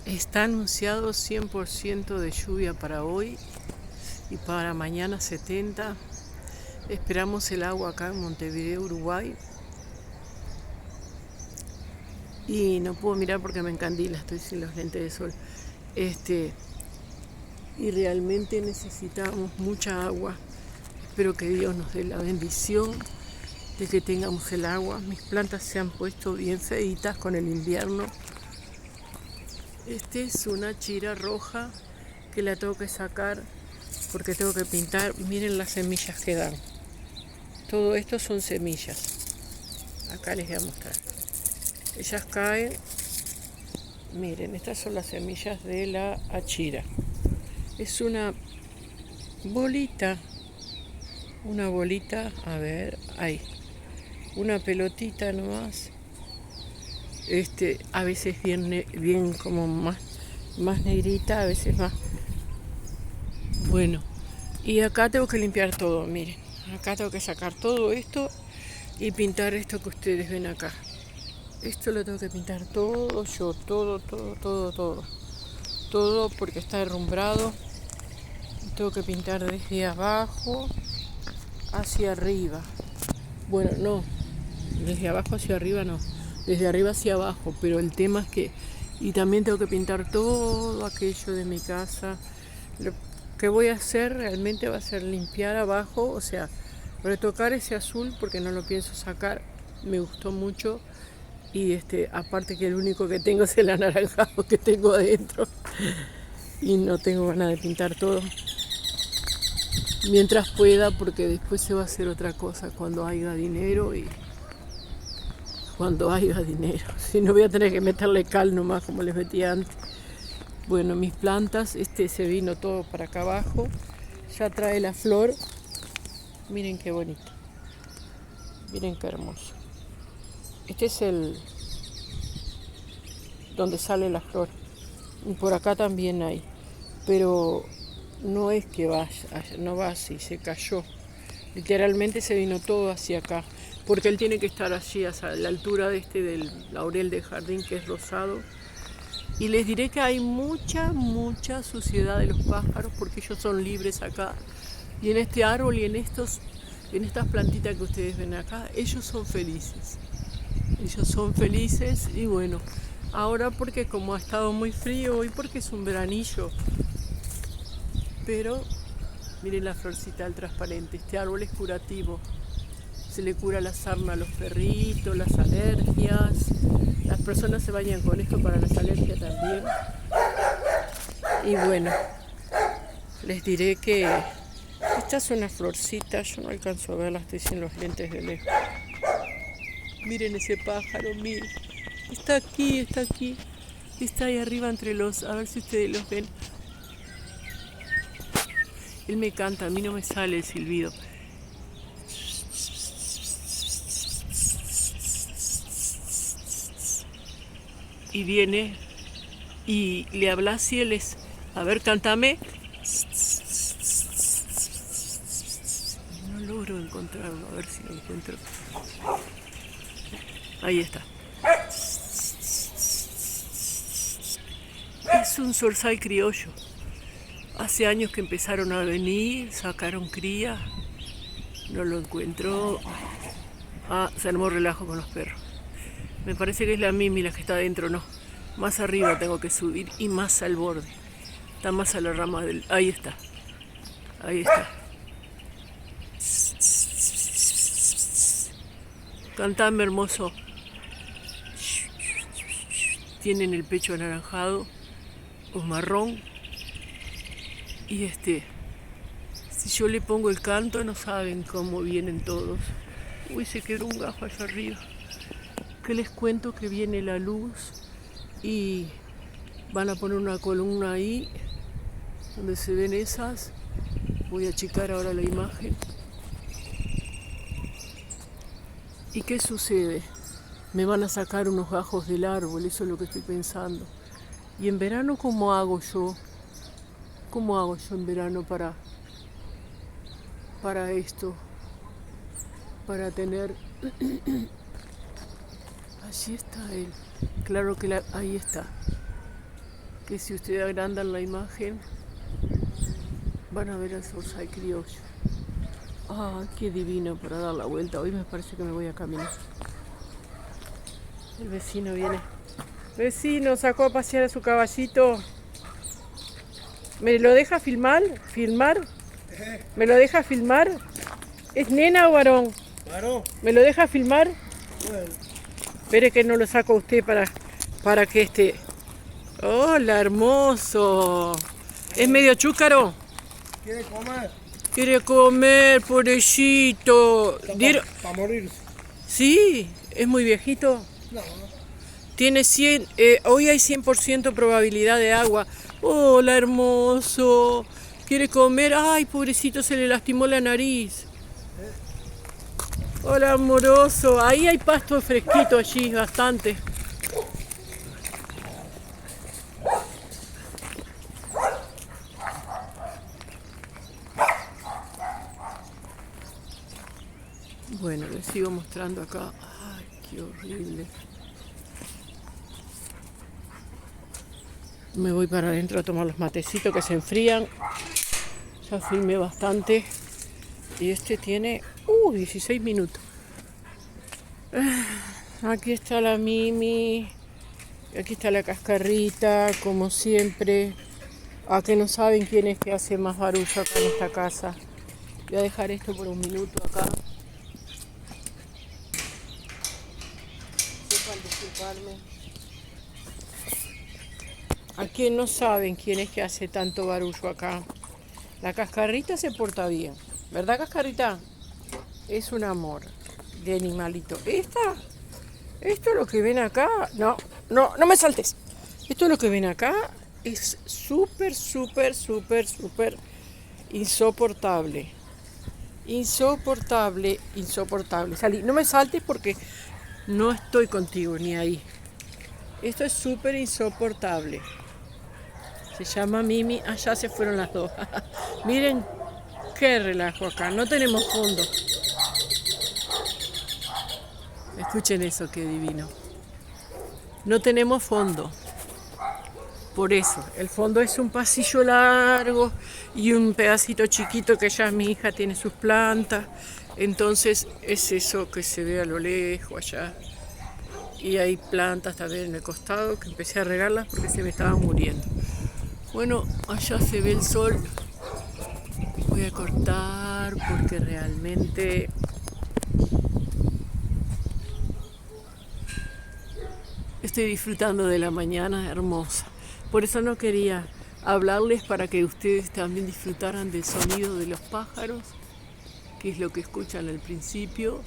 Está anunciado 100% de lluvia para hoy y para mañana 70%. Esperamos el agua acá en Montevideo, Uruguay. Y no puedo mirar porque me encandila, estoy sin los lentes de sol. Y realmente necesitamos mucha agua. Espero que Dios nos dé la bendición de que tengamos el agua. Mis plantas se han puesto bien feitas con el invierno. Es una chira roja que la tengo que sacar porque tengo que pintar. Miren las semillas que dan. Todo esto son semillas. Acá les voy a mostrar. Ellas caen. Miren, estas son las semillas de la achira. Es una bolita, a ver, ahí, una pelotita nomás. A veces bien como más negrita, a veces más. Bueno, y acá tengo que limpiar todo, miren. Acá tengo que sacar todo esto y pintar esto que ustedes ven acá. Esto lo tengo que pintar todo yo, todo porque está derrumbrado. Tengo que pintar desde abajo hacia arriba. Bueno, no, desde abajo hacia arriba no, desde arriba hacia abajo, pero el tema es que, y también tengo que pintar todo aquello de mi casa. Lo que voy a hacer realmente va a ser limpiar abajo, o sea, retocar ese azul porque no lo pienso sacar, me gustó mucho. Y aparte que el único que tengo es el anaranjado que tengo adentro y no tengo ganas de pintar todo mientras pueda, porque después se va a hacer otra cosa cuando haya dinero. Si no, voy a tener que meterle cal nomás como les metía antes. Bueno, mis plantas, se vino todo para acá abajo, ya trae la flor. Miren qué bonito, miren qué hermoso. Este es el donde sale la flor, y por acá también hay, pero no es que no va así, se cayó. Literalmente se vino todo hacia acá, porque él tiene que estar allí a la altura del laurel de jardín, que es rosado. Y les diré que hay mucha suciedad de los pájaros, porque ellos son libres acá. Y en este árbol y en estas plantitas que ustedes ven acá, ellos son felices. Y bueno, ahora porque como ha estado muy frío y porque es un veranillo, pero miren la florcita del transparente. Este árbol es curativo. Se le cura la sarna a los perritos, las alergias. Las personas se bañan con esto para las alergias también. Y bueno, les diré que esta es una florcita. Yo no alcanzo a verla, estoy sin los lentes de lejos. Miren ese pájaro, miren. Está aquí. Está ahí arriba entre a ver si ustedes los ven. Él me canta, a mí no me sale el silbido. Y viene y le hablas y él es, a ver, cántame. No logro encontrarlo, a ver si lo encuentro. Ahí está. Es un zorzal criollo. Hace años que empezaron a venir, sacaron cría, no lo encuentro. Se armó relajo con los perros. Me parece que es la Mimi la que está adentro, no. Más arriba tengo que subir y más al borde. Está más a la rama del... Ahí está. Cantame, hermoso. Tienen el pecho anaranjado o marrón. Y si yo le pongo el canto, no saben cómo vienen todos. Uy, se quedó un gajo allá arriba. Que les cuento que viene la luz y van a poner una columna ahí donde se ven esas. Voy a achicar ahora la imagen. ¿Y qué sucede? Me van a sacar unos gajos del árbol, eso es lo que estoy pensando. Y en verano, ¿cómo hago yo? ¿Cómo hago yo en verano para esto? Para tener... Allí está él. Claro que ahí está. que si ustedes agrandan la imagen van a ver el zorzal criollo. Ah, qué divino para dar la vuelta. Hoy me parece que me voy a caminar. El vecino viene. Vecino, sacó a pasear a su caballito. ¿Me lo deja filmar? ¿Filmar? ¿Me lo deja filmar? ¿Es nena o varón? Varón. ¿Me lo deja filmar? Bueno. Espere que no lo saco a usted para que esté. ¡Hola, hermoso! ¿Es medio chúcaro? ¿Quiere comer? Quiere comer, pobrecito. Para morirse. Sí, es muy viejito. No. Tiene 100, hoy hay 100% probabilidad de agua. Hola, hermoso. ¿Quiere comer? Ay, pobrecito, se le lastimó la nariz. Hola, amoroso. Ahí hay pasto fresquito allí, bastante. Bueno, les sigo mostrando acá. Ay, qué horrible. Me voy para adentro a tomar los matecitos que se enfrían. Ya filmé bastante. Y este tiene 16 minutos. Aquí está la Mimi. Aquí está la Cascarrita, como siempre. A que no saben quién es que hace más barullo acá en esta casa. Voy a dejar esto por un minuto acá. Sepan disculparme. A quien no saben quién es que hace tanto barullo acá. La Cascarrita se porta bien. ¿Verdad, Cascarrita? Es un amor de animalito. Esto lo que ven acá, no me saltes. Esto lo que ven acá es súper insoportable. Insoportable. Salí, no me saltes porque no estoy contigo ni ahí. Esto es súper insoportable. Se llama Mimi. Allá se fueron las dos. Miren qué relajo acá. No tenemos fondo. Escuchen eso, qué divino. No tenemos fondo. Por eso, el fondo es un pasillo largo y un pedacito chiquito que ya mi hija tiene sus plantas. Entonces es eso que se ve a lo lejos allá. Y hay plantas también en el costado que empecé a regarlas porque se me estaban muriendo. Bueno, allá se ve el sol. Voy a cortar porque realmente estoy disfrutando de la mañana hermosa. Por eso no quería hablarles para que ustedes también disfrutaran del sonido de los pájaros, que es lo que escuchan al principio.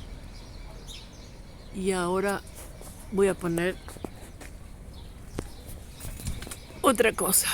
Y ahora voy a poner otra cosa.